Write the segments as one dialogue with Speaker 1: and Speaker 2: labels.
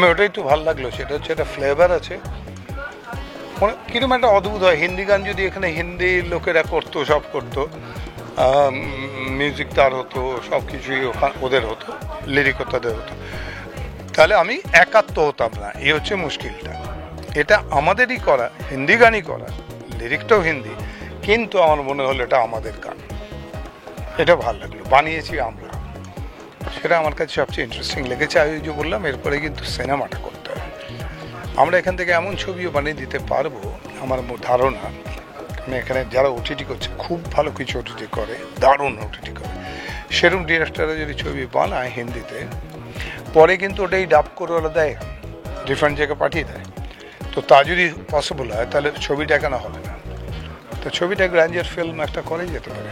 Speaker 1: আমি ওটাই একটু ভালো লাগলো, সেটা হচ্ছে একটা ফ্লেভার আছে, কিরকম একটা অদ্ভুত হয়। হিন্দি গান যদি এখানে হিন্দি লোকেরা করতো, সব করতো, মিউজিক তার হতো, সব কিছুই ওদের হতো, লিরিকও তাদের হতো, তাহলে আমি একাত্ম হতাম না। এই হচ্ছে মুশকিলটা। এটা আমাদেরই করা, হিন্দি গানই করা, লিরিকটাও হিন্দি, কিন্তু আমার মনে হলো এটা আমাদের গান, এটা ভালো লাগলো, বানিয়েছি আমরা, সেটা আমার কাছে সবচেয়ে ইন্টারেস্টিং লেগেছে। আমি যে বললাম, এরপরে কিন্তু সিনেমাটা করতে হবে। আমরা এখান থেকে এমন ছবিও বানিয়ে দিতে পারবো, আমার ধারণা। মানে এখানে যারা ওটিটি করছে, খুব ভালো কিছু ওটিটি করে, দারুণ ওটিটি করে, সেরকম ডিরেক্টররা যদি ছবি বানায় হিন্দিতে, পরে কিন্তু ওটাই ডাব করে ওরা দেয়, ডিফারেন্ট জায়গায় পাঠিয়ে দেয়। তো তা যদি পসিবল হয়, তাহলে ছবিটা কেন হবে না? তো ছবিটা গ্র্যান্ডিয়ার ফিল্ম একটা করেই যেতে পারে।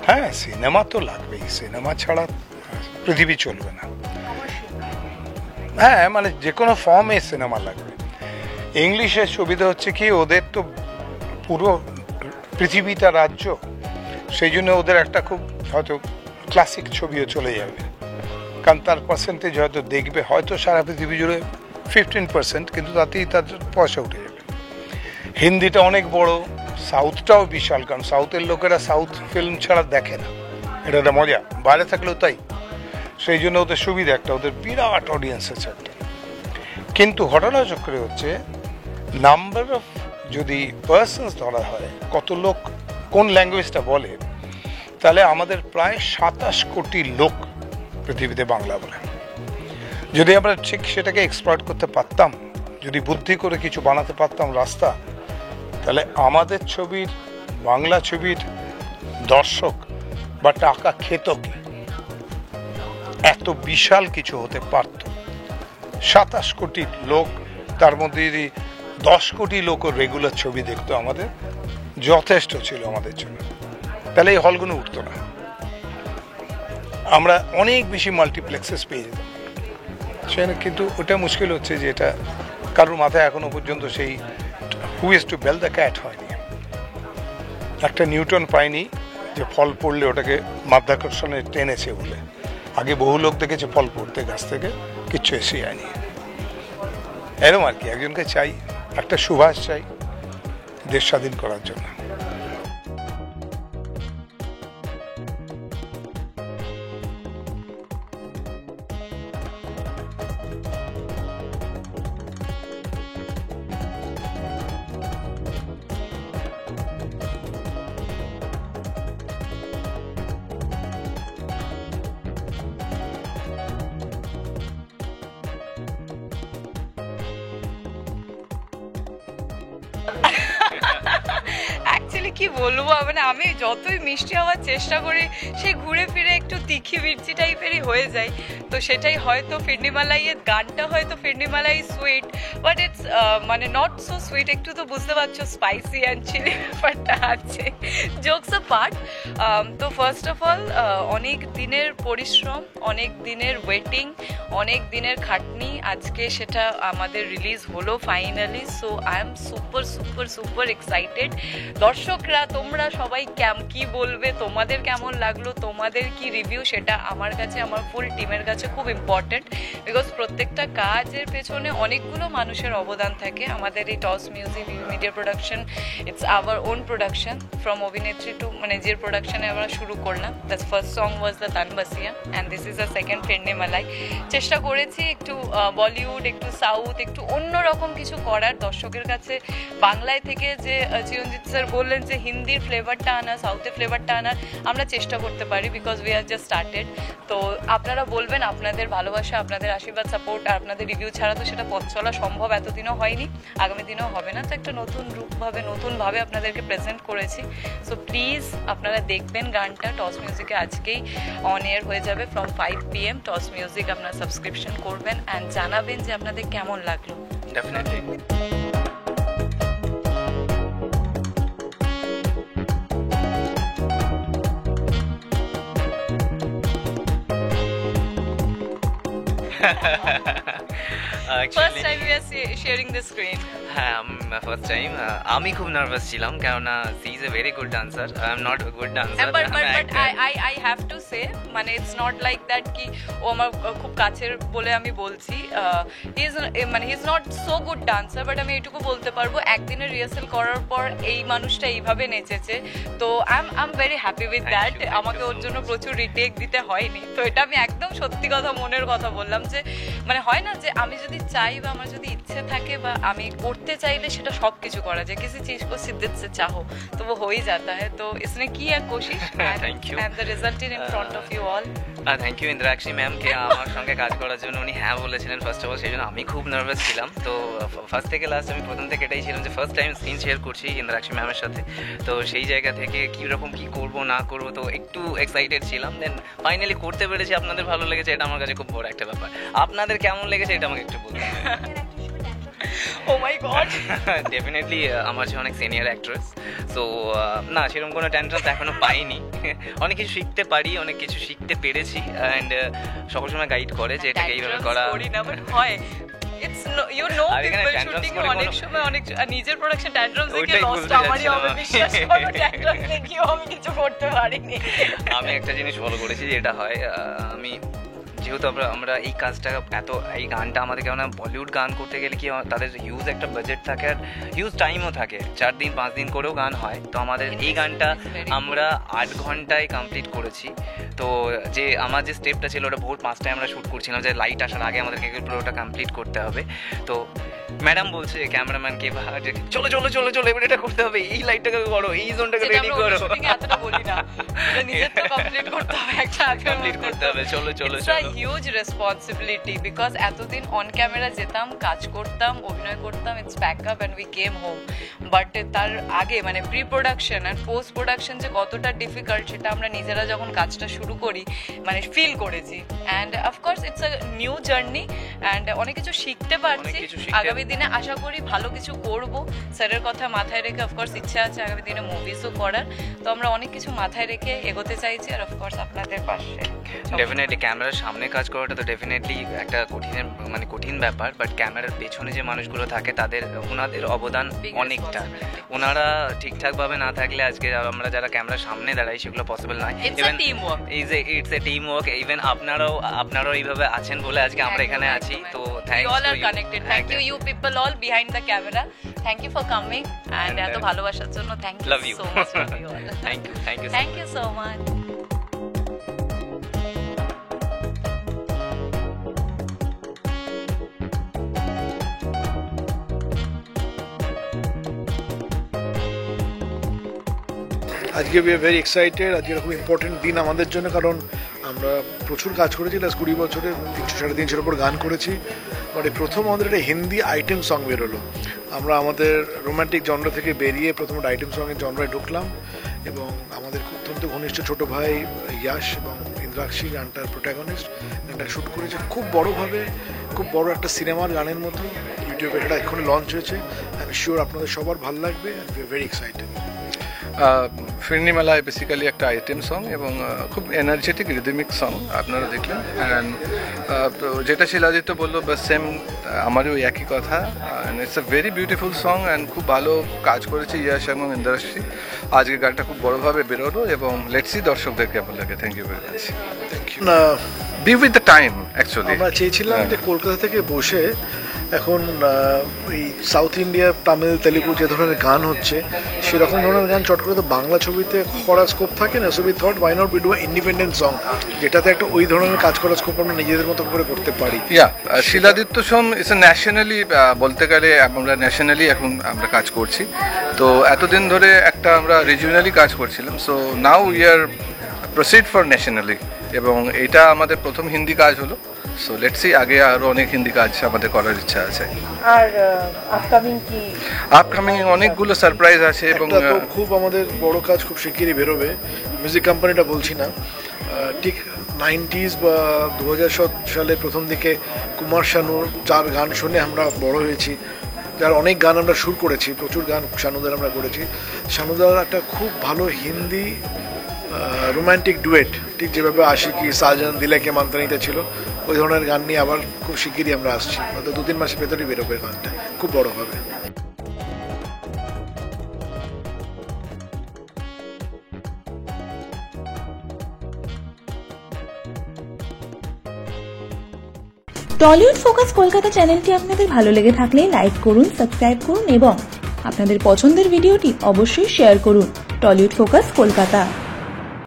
Speaker 1: হ্যাঁ, সিনেমা তো লাগবেই, সিনেমা ছাড়া পৃথিবী চলবে না। হ্যাঁ, মানে যে কোনো ফর্মে সিনেমা লাগবে। ইংলিশের সুবিধা হচ্ছে কি, ওদের তো পুরো পৃথিবীটা রাজ্য, সেই জন্য ওদের একটা খুব হয়তো ক্লাসিক ছবিও চলে যাবে, কারণ তার পার্সেন্টেজ হয়তো দেখবে হয়তো সারা পৃথিবী জুড়ে 15%, কিন্তু তাতেই তার পয়সা উঠে যাবে। হিন্দিটা অনেক বড়, সাউথটাও বিশাল, কারণ সাউথের লোকেরা সাউথ ফিল্ম ছাড়া দেখে না, এটা একটা মজা, বাইরে থাকলেও তাই। সেই জন্য ওদের সুবিধা একটা, ওদের বিরাট অডিয়েন্স আছে একটা। কিন্তু ঘটনাচক্রে হচ্ছে, নাম্বার অফ যদি পার্সনস ধরা হয়, কত লোক কোন ল্যাঙ্গুয়েজটা বলে, তাহলে আমাদের প্রায় 27 কোটি লোক পৃথিবীতে বাংলা বলে। যদি আমরা ঠিক সেটাকে এক্সপ্লয়েট করতে পারতাম, যদি বুদ্ধি করে কিছু বানাতে পারতাম রাস্তা, তাহলে আমাদের ছবির, বাংলা ছবির দর্শক বা টাকা খেত কি, এত বিশাল কিছু হতে পারত। 27 কোটি লোক, তার মধ্যে যদি 10 কোটি লোকও রেগুলার ছবি দেখতো, আমাদের যথেষ্ট ছিল আমাদের জন্য, তাহলে এই হলগুলো উঠতো না, আমরা অনেক বেশি মাল্টিপ্লেক্সেস পেয়ে যেতাম। সেখানে কিন্তু ওটা মুশকিল হচ্ছে যে, এটা কারোর মাথায় এখনো পর্যন্ত সেই who is to bell the cat হয়নি। একটা নিউটন পায়নি যে ফল পড়লে ওটাকে মাধ্যাকর্ষণে টেনেছে বলে। আগে বহু লোক দেখেছে ফল পড়তে গাছ থেকে, কিচ্ছু এসে যায়নি। এরকম আর কি, একজনকে চাই, একটা সুভাষ চাই দেশ স্বাধীন করার জন্য।
Speaker 2: কি বলবো, মানে আমি যতই মিষ্টি হওয়ার চেষ্টা করি, সেই ঘুরে ফিরে একটু তিখি মির্চি টাইপেরই হয়ে যায়। তো সেটাই হয়তো ফিরনিমালাইয়ের গানটা হয়তো ফিরনিমালাই সুইট, বাট ইটস মানে নট সো সুইট, একটু তো বুঝতে পারছো স্পাইসি অ্যান্ড চিলি ব্যাপারটা আছে। জোকস আ পার্ট। তো ফার্স্ট অফ অল, অনেক দিনের পরিশ্রম, অনেক দিনের ওয়েটিং, অনেক দিনের খাটনি, আজকে সেটা আমাদের রিলিজ হলো finally. So I am super super super excited. দর্শকরা, তোমরা সবাই কি বলবে, তোমাদের কেমন লাগলো, তোমাদের কি রিভিউ, সেটা আমার কাছে, আমার ফুল টিমের কাছে খুব ইম্পর্টেন্ট। বিকজ প্রত্যেকটা কাজের পেছনে অনেকগুলো মানুষের অবদান থাকে। আমাদের এই Toss Music Media production, it's our own production, from অভিনেত্রী টু ম্যানেজার প্রোডাকশনে আমরা শুরু করলাম। The first song was the তানবাসিয়া and this is the second ফিরনিমালাই। চেষ্টা করেছি একটু বলিউড, একটু সাউথ, একটু অন্যরকম কিছু করার, দর্শকের কাছে বাংলায় থেকে যে চিরঞ্জিত স্যার বললেন যে হিন্দির ফ্লেভারটা আনা, সাউথের ফ্লেভারটা আনার, আমরা চেষ্টা করতে পারি, because we are just started. তো আপনারা বলবেন, আপনাদের ভালোবাসা, আপনাদের আশীর্বাদ, সাপোর্ট আর আপনাদের রিভিউ ছাড়া তো সেটা পথ চলা সম্ভব এতদিনও হয়নি, আগামী দিনেও হবে না। তো একটা নতুন রূপভাবে, নতুনভাবে আপনাদেরকে প্রেজেন্ট করেছি। সো প্লিজ আপনারা দেখবেন গানটা। টস মিউজিকে আজকেই অন এয়ার হয়ে যাবে ফ্রম 5 PM। টস মিউজিক আপনারা সাবস্ক্রিপশন করবেন অ্যান্ড জানাবেন যে আপনাদের কেমন লাগলো।
Speaker 3: Definitely.
Speaker 2: First time we are sharing the screen.
Speaker 3: হ্যাঁ, ফার্স্ট টাইম। আমি খুব নার্ভাস ছিলাম, কেননা she is a very good dancer, I am not a good dancer.
Speaker 2: But I have to say, মানে ইটস নট লাইক দ্যাট কি ও আমার খুব কাছের বলে আমি বলছি, he is not so good dancer, but আমি এটুকু বলতে পারবো একদিনের রিহার্সাল করার পর এই মানুষটা এইভাবে নেচেছে, তো I am very happy with that. আমাকে ওর জন্য প্রচুর রিটেক দিতে হয়নি, তো এটা আমি একদম সত্যি কথা মনের কথা বললাম, যে মানে হয় না যে আমি যদি চাই বা আমার যদি ইচ্ছে থাকে বা আমি করতে চাইলে সেটা সব কিছু করা যায়, किसी चीज को शिद्दत से चाहो तो वो हो ही जाता है, तो इसने की है कोशिश
Speaker 3: Thank you.
Speaker 2: and the result is in front of you all.
Speaker 3: Thank you Indrakshi ম্যামকে আমার সঙ্গে কাজ করার জন্য। উনি হ্যাঁ বলেছিলেন ফার্স্ট অফ অল, সেই জন্য আমি খুব নার্ভাস ছিলাম। তো ফার্স্ট থেকে লাস্ট আমি প্রথম থেকে এটাই ছিলাম যে ফার্স্ট টাইম স্ক্রিন শেয়ার করছি ইন্দ্রাক্ষী ম্যামের সাথে, তো সেই জায়গা থেকে কীরকম কী করবো না করবো তো একটু এক্সাইটেড ছিলাম। দেন ফাইনালি করতে পেরেছি, আপনাদের ভালো লেগেছে, এটা আমার কাছে খুব বড় একটা ব্যাপার। আপনাদের কেমন লেগেছে এটা আমাকে একটু বলুন।
Speaker 2: Oh my god.
Speaker 3: ডেফিনেটলি আমার যে অনেক সিনিয়র অ্যাক্ট্রেস, সো না সেরকম কোনো ট্যান্ট্রামস এখনো পাইনি। অনেক কিছু শিখতে পারি, অনেক কিছু শিখতে পেরেছি, অ্যান্ড সকল সময় গাইড করে যে এটাকে এইভাবে করা।
Speaker 2: করি না, বাট হয় ইটস ইউ নো
Speaker 3: আর এখানে
Speaker 2: পিপল
Speaker 3: tantrums
Speaker 2: শুটিং
Speaker 3: করে
Speaker 2: অনেক
Speaker 3: কোনো-
Speaker 2: সময় অনেক নিজের প্রোডাকশন ট্যান্ট্রামস দেখে
Speaker 3: ওইটাই
Speaker 2: লস্ট
Speaker 3: বলতে
Speaker 2: আমারই হবে,
Speaker 3: যাচ্ছিলাম।
Speaker 2: বিশ্বাস করো ট্যান্ট্রামস দেখিও আমি কিছু করতে পারিনি।
Speaker 3: আমি একটা জিনিস ফলো করেছি যে এটা হয়, আমি যেহেতু আমরা এই কাজটা এই গানটা আমাদের কেন বলিউড গান করতে গেলে কি তাদের হিউজ একটা বাজেট থাকে আর হিউজ টাইমও থাকে, 4 দিন 5 দিন করেও গান হয়। তো আমাদের এই গানটা আমরা 8 ঘন্টায় কমপ্লিট করেছি। তো যে আমার যে স্টেপটা ছিল ওটা ভোর 5টায় আমরা শ্যুট করছিলাম, যে লাইট আসার আগে আমাদেরকে পুরো ওটা কমপ্লিট করতে হবে। তো ম্যাডাম বলছে ক্যামেরাম্যানকে চলো চলো চলো চলো এবার এটা করতে হবে, এই লাইটটাকে করো, এই জোনটাকে রেডি করো।
Speaker 2: এতটা বলি না, নিজের তো কমপ্লিট করতে হবে, একটা
Speaker 3: কমপ্লিট করতে হবে, চলো চলো চলো।
Speaker 2: হিউজ রেসপন্সিবিলিটি, বিকজ এতদিন অন ক্যামেরা যেতাম, কাজ করতাম, অভিনয় করতাম, it's back up and we came home, but তার আগে মানে প্রি প্রোডাকশন আর পোস্ট প্রোডাকশন যে কতটা ডিফিকাল্ট সেটা আমরা নিজেরা যখন কাজটা শুরু করি মানে ফিল করেছি। And of course it's a new journey and অনেক কিছু শিখতে পারছি। আগামী দিনে আশা করি ভালো কিছু করব, স্যারের কথা মাথায় রেখে অফকোর্স ইচ্ছা আছে আগামী দিনে মুভিজও করার, তো আমরা অনেক কিছু মাথায় রেখে এগোতে চাইছি, আর অফকোর্স আপনাদের পাশে।
Speaker 3: ডেফিনেটলি ক্যামেরার সামনে কাজ করাটা তো ডেফিনেটলি একটা কঠিন ব্যাপার, বাট ক্যামেরার পেছনে যে মানুষগুলো থাকে ওনাদের অবদান অনেকটা। ওনারা ঠিকঠাকভাবে না থাকলে আজকে আমরা যারা ক্যামেরার সামনে দাঁড়াই সেগুলো পসিবল নয়। It's a team work. Even আপনারাও এইভাবে আছেন বলে আজকে আমরা এখানে আছি। তো
Speaker 2: thank you you people all behind the camera, thank you for coming and এত ভালোবাসার জন্য thank you so much. Thank you so much.
Speaker 4: আজকে উই আর ভেরি এক্সাইটেড। আজকে খুব ইম্পর্টেন্ট দিন আমাদের জন্য, কারণ আমরা প্রচুর কাজ করেছি, লাস্ট 20 বছরে 300-350 উপর গান করেছি, বাট প্রথম আমাদের একটা হিন্দি আইটেম সং বেরোলো। আমরা আমাদের রোম্যান্টিক জনরা থেকে বেরিয়ে প্রথম একটা আইটেম সঙের জনরায় ঢুকলাম, এবং আমাদের অত্যন্ত ঘনিষ্ঠ ছোটো ভাই ইয়াশ এবং ইন্দ্রাক্ষী গানটার প্রোটাগনিস্ট গানটা শ্যুট করেছে খুব বড়োভাবে, খুব বড় একটা সিনেমার গানের মতো। ইউটিউবে এটা এক্ষুনি লঞ্চ হয়েছে, আই এম শিওর আপনাদের সবার ভালো লাগবে, and we are very excited.
Speaker 5: ফিরনি মেলায় বেসিক্যালি একটা আইটেম সং এবং খুব এনার্জেটিক রিদমিক সং আপনারা দেখলেন। অ্যান্ড যেটা শিলাদিত্য বললো বাস সেম আমারও একই কথা, and it's a very beautiful song and খুব ভালো কাজ করেছে ইয়াশ এবং ইন্দ্রাশ্রী। আজকে গানটা খুব বড়োভাবে বেরোলো এবং লেটসি দর্শকদের কেমন লাগে। Thank you very much.
Speaker 4: Thank you.
Speaker 5: Be with the time actually.
Speaker 4: আমরা চেয়েছিলাম যে কলকাতা থেকে বসে এখন এই সাউথ ইন্ডিয়া তামিল তেলেগু যে ধরনের গান হচ্ছে সেরকম ধরনের গান চট করে তো বাংলা ছবিতে করার স্কোপ থাকে না, so we thought why not we do independent song, যেটাতে একটা ওই ধরনের কাজ করার স্কোপ আমরা নিজেদের মতো করে করতে পারি।
Speaker 5: শিলাদিত্য সোম ইস এ ন্যাশনালি, বলতে গেলে আমরা ন্যাশনালি এখন আমরা কাজ করছি। তো এতদিন ধরে একটা আমরা রিজিওনালি কাজ করছিলাম, so now we are proceed for nationally, এবং এটা আমাদের প্রথম হিন্দি কাজ হলো। সো লেটস সি, আগে আরো অনেক হিন্দি কাজ আমাদের করার ইচ্ছা আছে।
Speaker 2: আর আপকামিং
Speaker 5: অনেকগুলো সারপ্রাইজ আছে, এবং
Speaker 4: খুব আমাদের বড় কাজ খুব শিগগিরই বেরোবে। মিউজিক কোম্পানিটা বলছি না, ঠিক 90s বা 2000 সালের প্রথম দিকে কুমার শানুর যার গান শুনে আমরা বড় হয়েছি, যার অনেক গান আমরা সুর করেছি, প্রচুর গান শানুদার আমরা করেছি। শানুদার একটা খুব ভালো হিন্দি রোম্যান্টিক ডুয়েট, ঠিক যেভাবে আশিকি সালজান দিলেকে মান্তানিতে ছিল, ওই ধরনের গান নিয়ে আবার খুব শিগগিরই আমরা আসছি, হয়তো 2-3 মাসের ভেতরেই বেরোবে গানটা, খুব বড় হবে।
Speaker 6: টলিউড ফোকাস কলকাতা চ্যানেলটি আপনাদের ভালো লেগে থাকলে লাইক করুন, সাবস্ক্রাইব করুন এবং আপনাদের পছন্দের ভিডিওটি অবশ্যই শেয়ার করুন। Tollywood focus Kolkata.